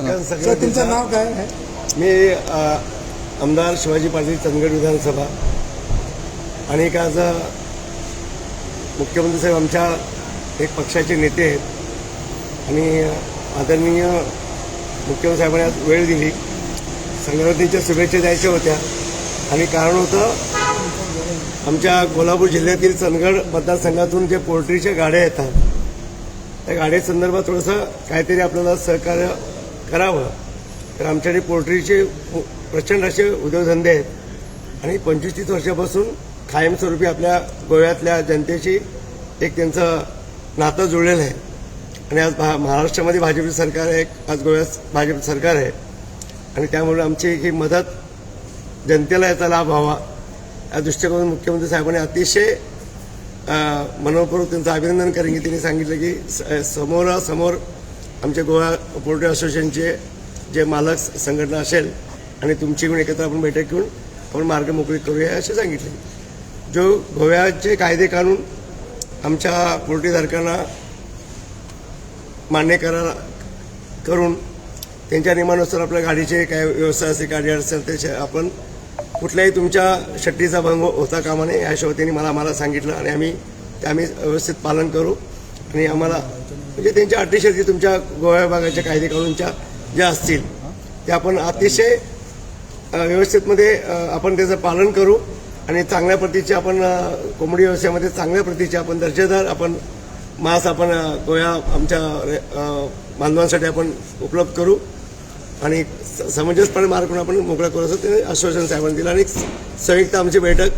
Sir तुमचं नाव काय आहे? मी आमदार शिवाजी पाटील चंदगड विधानसभा आणि आज मुख्यमंत्री साहेब आमच्या एक पक्षाचे नेते आहेत आणि आदरणीय मुख्यमंत्री साहेबांनी आज वेळ दिली. संक्रांतीच्या शुभेच्छा द्यायच्या होत्या आणि कारण होतं आमच्या कोल्हापूर जिल्ह्यातील चंदगड मतदारसंघातून जे पोल्ट्रीच्या गाड्या येतात त्या गाड्यासंदर्भात थोडंसं काहीतरी आपल्याला सहकार्य करावं. तर आमच्याकडे पोल्ट्रीचे प्रचंड असे उद्योगधंदे आहेत आणि 25-30 वर्षापासून कायमस्वरूपी आपल्या गोव्यातल्या जनतेशी एक त्यांचं नातं जुळलेलं आहे आणि आज महाराष्ट्रामध्ये भाजपचं सरकार आहे, आज गोव्यात भाजपचं सरकार आहे आणि त्यामुळे आमची ही मदत जनतेला याचा लाभ व्हावा या दृष्टिकोनातून मुख्यमंत्री साहेबांनी अतिशय मनोपूर्वक त्यांचं अभिनंदन करेन की त्यांनी सांगितलं की समोरासमोर आमच्या गोवा पोल्ट्री असोसिएशनचे जे मालक संघटना असेल आणि तुमची घेऊन एकत्र आपण बैठक घेऊन आपण मार्ग मोकळी करूया असे सांगितले. जो गोव्याचे कायदे कानून आमच्या पोल्ट्रीधारकांना मान्य करून त्यांच्या नियमानुसार आपल्या गाडीचे काय व्यवस्था असेल गाडी असेल त्याचे आपण कुठल्याही तुमच्या शट्टीचा भंग होता कामा नये या हिशोबाने त्यांनी आम्हाला सांगितलं आणि आम्ही व्यवस्थित पालन करू आणि आम्हाला म्हणजे त्यांच्या अटी शर्ती तुमच्या गोव्या विभागाच्या कायदे कानूनच्या ज्या असतील त्या आपण अतिशय व्यवस्थितमध्ये आपण त्याचं पालन करू आणि चांगल्या प्रतीचे आपण कोंबडी व्यवसायामध्ये चांगल्या प्रतीचे आपण दर्जेदार आपण मांस आपण गोव्या आमच्या बांधवांसाठी आपण उपलब्ध करू आणि समंजसपणे मार्ग आपण मोकळा करू असं ते आश्वासन साहेबांनी दिलं आणि संयुक्त आमची बैठक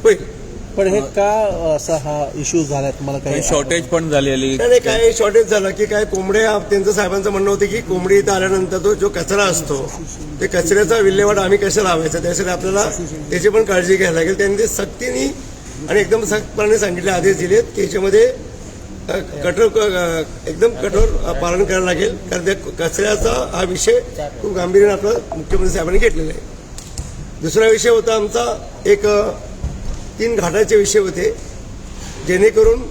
होईल. पण हे का असा हा इश्यू झाला तुम्हाला? काही शॉर्टेज पण झालेली नाही काय शॉर्टेज झालं की काय कोंबड्या त्यांचं साहेबांचं म्हणणं होतं की कोंबडी इथं आल्यानंतर तो जो कचरा असतो ते कचऱ्याचा विल्हेवाट आम्ही कसं लावायचा त्यासाठी आपल्याला त्याची पण काळजी घ्यायला लागेल. त्यांनी ते सक्तीने आणि एकदम सख्तपणे सांगितले आदेश दिलेत की याच्यामध्ये एकदम कठोर पालन करायला लागेल कारण त्या कचऱ्याचा हा विषय खूप गांभीर्याने आपला मुख्यमंत्री साहेबांनी घेतलेला आहे. दुसरा विषय होता आमचा एक 3 घाटाचे विषय होते जेणेकरून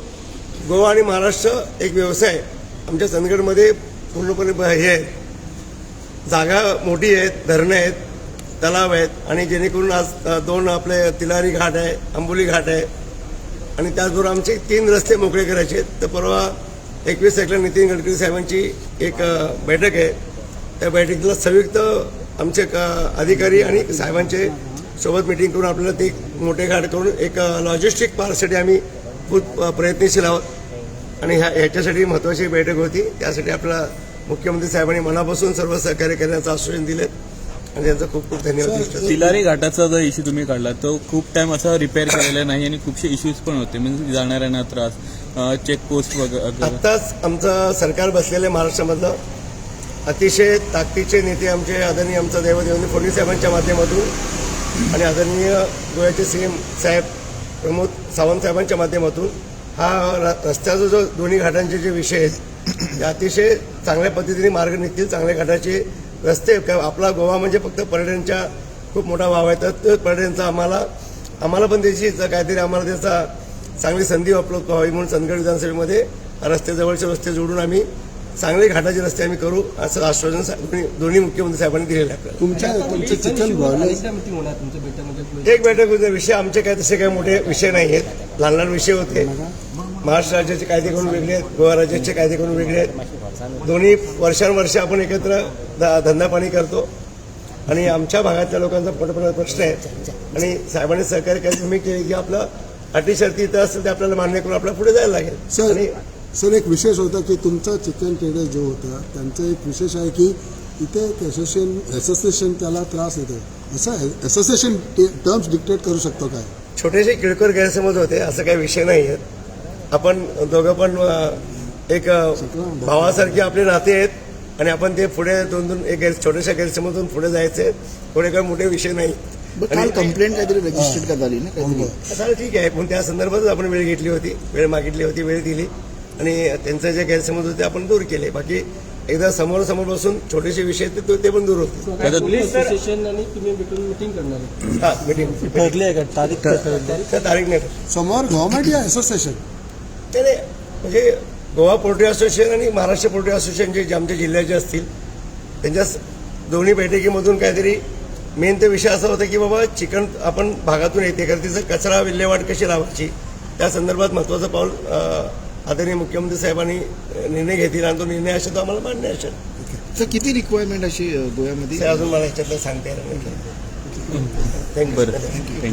गोवा आणि महाराष्ट्र एक व्यवसाय आमच्या चंदगडमध्ये पूर्णपणे हे आहेत, जागा मोठी आहेत, धरणं आहेत, तलाव आहेत आणि जेणेकरून आज 2 आपले तिलारी घाट आहे, आंबोली घाट आहे आणि त्याचबरोबर आमचे 3 रस्ते मोकळे करायचे आहेत. तर परवा 21 तारखेला नितीन गडकरी साहेबांची एक बैठक आहे. त्या बैठकीला संयुक्त आमचे अधिकारी आणि साहेबांचे सोबत मिटिंग करून आपल्याला ते मोठे घाट करून एक लॉजिस्टिक पार्कसाठी आम्ही खूप प्रयत्नशील आहोत आणि ह्याच्यासाठी महत्त्वाची बैठक होती. त्यासाठी आपल्याला मुख्यमंत्री साहेबांनी मनापासून सर्व सहकार्य करण्याचं आश्वासन दिलेत आणि त्यांचा खूप खूप धन्यवाद. तिलारी घाटाचा जो इश्यू तुम्ही काढला तो खूप टाइम असा रिपेअर केलेला नाही आणि खूपसे इश्यूज पण होते म्हणजे जाणाऱ्यांना त्रास, चेकपोस्ट वगैरे. आत्ताच आमचं सरकार बसलेलं महाराष्ट्रामधलं अतिशय ताकदीचे नेते आमचे आदरणीय आमचा देवेंद्र फडणवीस साहेबांच्या माध्यमातून आणि आदरणीय गोव्याचे सीएम साहेब प्रमोद सावंत साहेबांच्या माध्यमातून हा रस्त्याचा जो दोन्ही घाटांचे जे विषय आहेत ते अतिशय चांगल्या पद्धतीने मार्ग निघतील. चांगल्या घाटाचे रस्ते आपला गोवा म्हणजे फक्त पर्यटनच्या खूप मोठा वाव आहे तर पर्यटनचा आम्हाला पण त्याची काहीतरी आम्हाला त्याचा चांगली संधी उपलब्ध व्हावी म्हणून चंदगड विधानसभेमध्ये रस्त्याजवळचे रस्ते जोडून आम्ही चांगले घाटाचे रस्ते आम्ही करू असं आश्वासन दोन्ही मुख्यमंत्री साहेबांनी दिलेलं आहे. एक बैठक होती. विषय आमचे काय तसे काही मोठे विषय नाही आहेत, लहान लहान विषय होते. महाराष्ट्र राज्याचे कायदे कानून वेगळे आहेत, गोवा राज्याचे कायदे कानून वेगळे आहेत. दोन्ही वर्षानुवर्ष आपण एकत्र धंदा पाणी करतो आणि आमच्या भागातल्या लोकांचा पोटपर्यंत प्रश्न आहे आणि साहेबांनी सहकार्य करायची तुम्ही केली की आपलं अटी शर्ती इथं असेल ते आपल्याला मान्य करून आपल्याला पुढे जायला लागेल. आणि सर एक विशेष होता की तुमचा चिकन ट्रेडर जो होता त्यांचं एक विशेष आहे की इथे एक असोसिएशन त्याला त्रास येतो असं असोसिएशन टर्म्स डिक्टेट करू शकतो काय? छोटेसे किरकोळ गैरसमज होते, असं काही विषय नाही आहेत. आपण दोघं पण एक भावासारखी आपले नाते आहेत आणि आपण ते पुढे दोन एक छोट्याशा गैरसमजून पुढे जायचे थोडे काही मोठे विषय नाही. काल कंप्लेंट काहीतरी रजिस्टर्ड करता आली ना? चालेल ठीक आहे, पण त्या संदर्भातच आपण वेळ घेतली होती, वेळ मागितली होती, वेळ दिली आणि त्यांचे जे गैरसमज होते आपण दूर केले. बाकी एकदा समोरासमोर बसून छोटेसे विषय ते पण दूर होते. तारीख नाही समोर गव्हर्नमेंट या असोसिएशन म्हणजे गोवा पोल्ट्री असोसिएशन आणि महाराष्ट्र पोल्ट्री असोसिएशन जे आमच्या जिल्ह्याचे असतील त्यांच्या दोन्ही बैठकीमधून काहीतरी मेन ते विषय असा होता की बाबा चिकन आपण भागातून येते कारण तिचं कचरा विल्हेवाट कशी लावायची त्या संदर्भात महत्त्वाचं पाऊल आदरणीय मुख्यमंत्री साहेबांनी निर्णय घेतील आणि तो निर्णय असेल तो आम्हाला मान्य असेल. सर किती रिक्वायरमेंट अशी गोव्यामध्ये ते अजून मला ह्याच्यातलं सांगता येणार नाही. थँक्यू. बरं.